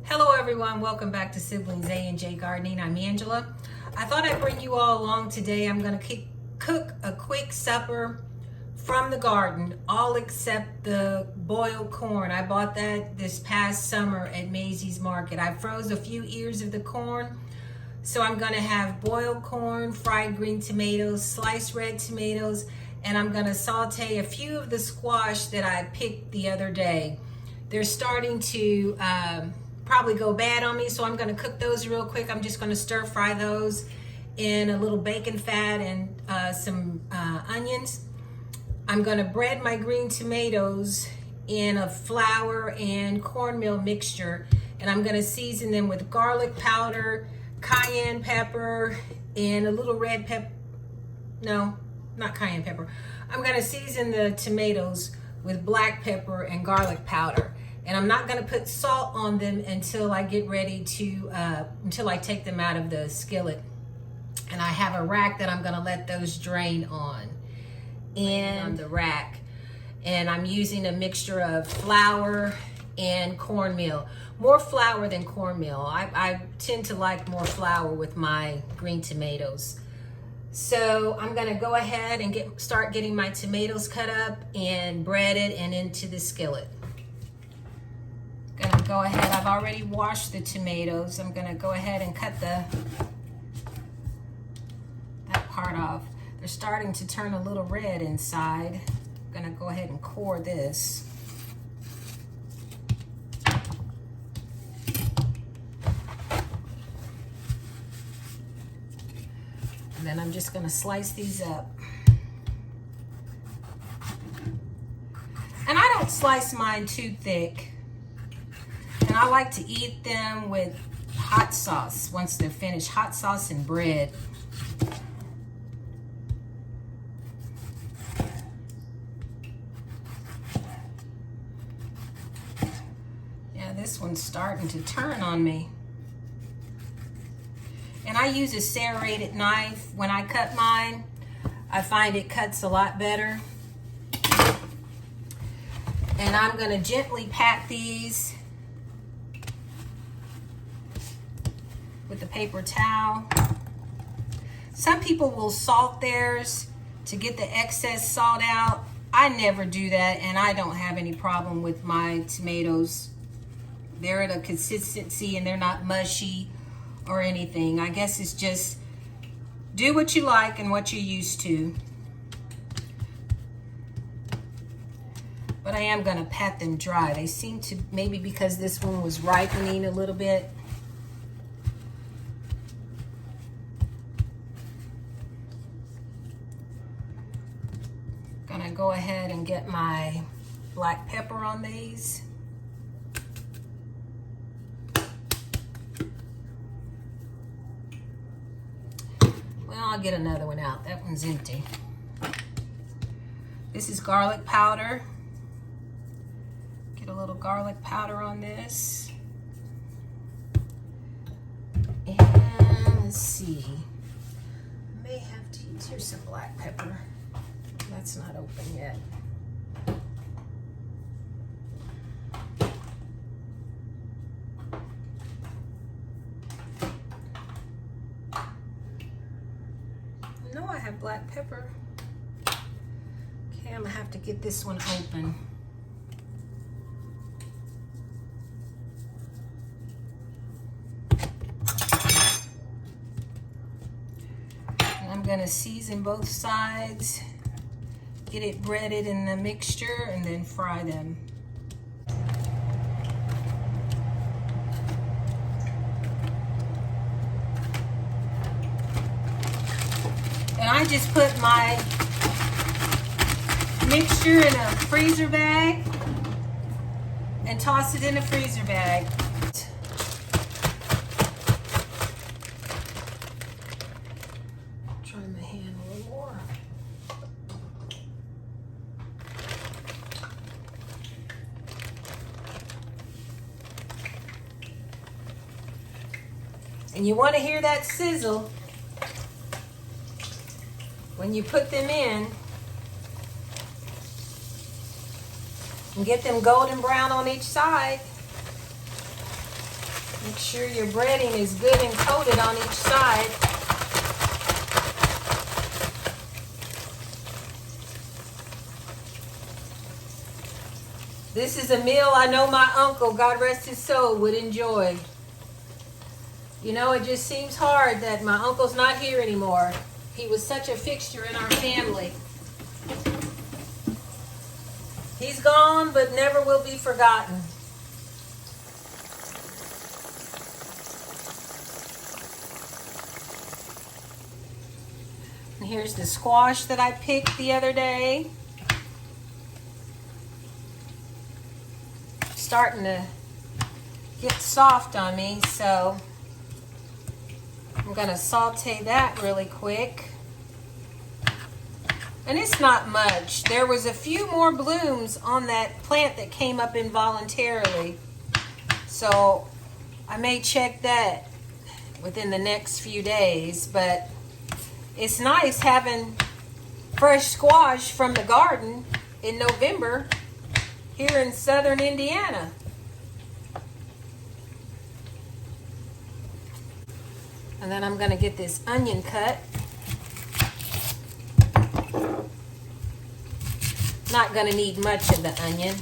Hello everyone, welcome back to Siblings A and J Gardening. I'm Angela. I thought I'd bring you all along today. I'm going to cook a quick supper from the garden, all except the boiled corn. I bought that this past summer at Macy's Market. I froze a few ears of the corn, so I'm going to have boiled corn, fried green tomatoes, sliced red tomatoes, and I'm going to saute a few of the squash that I picked the other day. They're starting to probably go bad on me, so I'm going to cook those real quick. I'm just going to stir fry those in a little bacon fat and some onions. I'm going to bread my green tomatoes in a flour and cornmeal mixture, and I'm going to season them with garlic powder, cayenne pepper, and a little red pepper. No, not cayenne pepper. I'm going to season the tomatoes with black pepper and garlic powder. And I'm not going to put salt on them until I get ready to, until I take them out of the skillet. And I have a rack that I'm going to let those drain on the rack. And I'm using a mixture of flour and cornmeal. More flour than cornmeal. I tend to like more flour with my green tomatoes. So I'm going to go ahead and start getting my tomatoes cut up and breaded and into the skillet. Gonna go ahead, I've already washed the tomatoes. I'm gonna go ahead and cut that part off. They're starting to turn a little red inside. I'm gonna go ahead and core this. And then I'm just gonna slice these up. And I don't slice mine too thick. And I like to eat them with hot sauce once they're finished. Hot sauce and bread. Yeah, this one's starting to turn on me. And I use a serrated knife when I cut mine. I find it cuts a lot better. And I'm going to gently pat these with the paper towel. Some people will salt theirs to get the excess salt out. I never do that, and I don't have any problem with my tomatoes. They're at a consistency and they're not mushy or anything. I guess it's just do what you like and what you're used to. But I am gonna pat them dry. They seem to, maybe because this one was ripening a little bit. Gonna go ahead and get my black pepper on these. Well, I'll get another one out. That one's empty. This is garlic powder. Get a little garlic powder on this. And let's see. I may have to use, here's some black pepper. That's not open yet. No, I have black pepper. Okay, I'm gonna have to get this one open. And I'm gonna season both sides. Get it breaded in the mixture and then fry them. And I just put my mixture in a freezer bag and toss it in a freezer bag. Try my hand a little more. And you want to hear that sizzle when you put them in. And get them golden brown on each side. Make sure your breading is good and coated on each side. This is a meal I know my uncle, God rest his soul, would enjoy. You know, it just seems hard that my uncle's not here anymore. He was such a fixture in our family. He's gone, but never will be forgotten. And here's the squash that I picked the other day. Starting to get soft on me, so I'm going to saute that really quick. And it's not much. There was a few more blooms on that plant that came up involuntarily. So I may check that within the next few days. But it's nice having fresh squash from the garden in November here in southern Indiana. And then I'm going to get this onion cut. Not going to need much of the onion.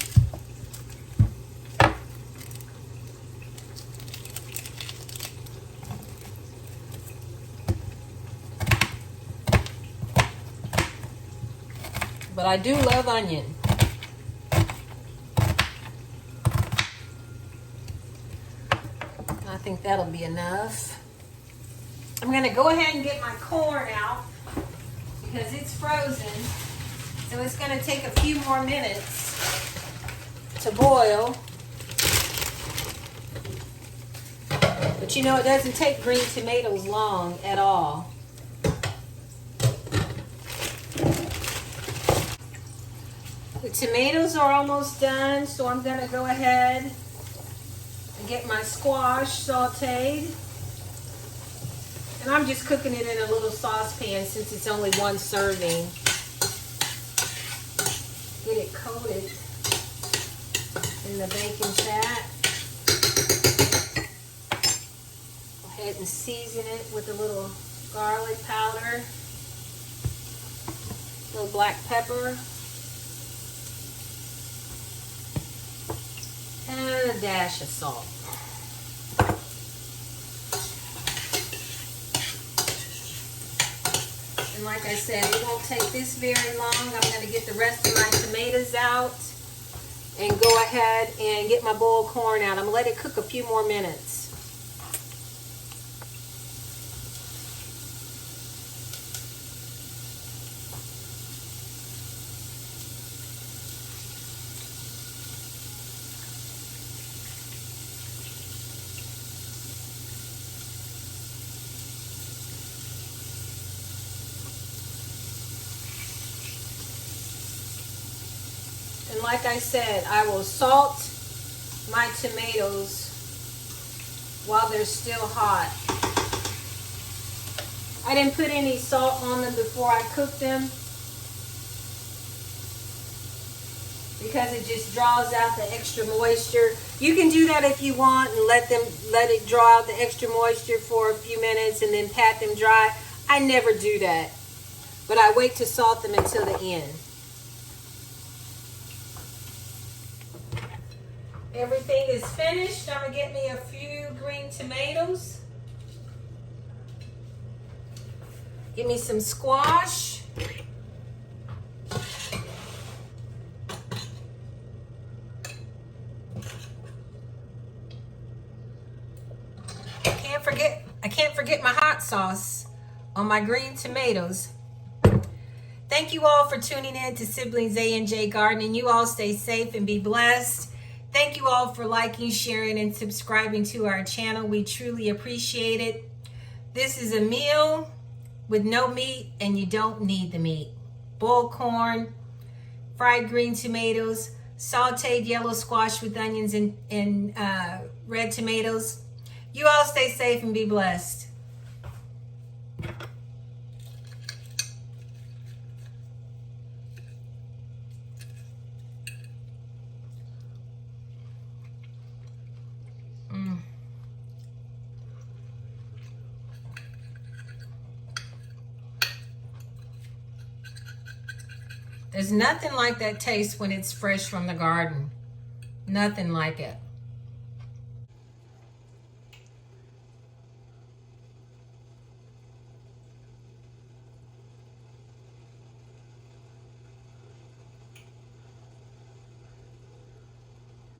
But I do love onion. I think that'll be enough. I'm going to go ahead and get my corn out because it's frozen. So it's going to take a few more minutes to boil. But you know, it doesn't take green tomatoes long at all. The tomatoes are almost done, so I'm going to go ahead and get my squash sauteed. And I'm just cooking it in a little saucepan since it's only one serving. Get it coated in the baking fat. Go ahead and season it with a little garlic powder, a little black pepper, and a dash of salt. And like I said, it won't take this very long. I'm going to get the rest of my tomatoes out and go ahead and get my boiled corn out. I'm going to let it cook a few more minutes. And like I said, I will salt my tomatoes while they're still hot. I didn't put any salt on them before I cooked them because it just draws out the extra moisture. You can do that if you want and let it draw out the extra moisture for a few minutes and then pat them dry. I never do that, but I wait to salt them until the end. Everything is finished. I'm going to get me a few green tomatoes. Give me some squash. I can't forget my hot sauce on my green tomatoes. Thank you all for tuning in to Siblings A and J Gardening. You all stay safe and be blessed. Thank you all for liking, sharing, and subscribing to our channel. We truly appreciate it. This is a meal with no meat, and you don't need the meat. Boiled corn, fried green tomatoes, sauteed yellow squash with onions and red tomatoes. You all stay safe and be blessed. There's nothing like that taste when it's fresh from the garden. Nothing like it.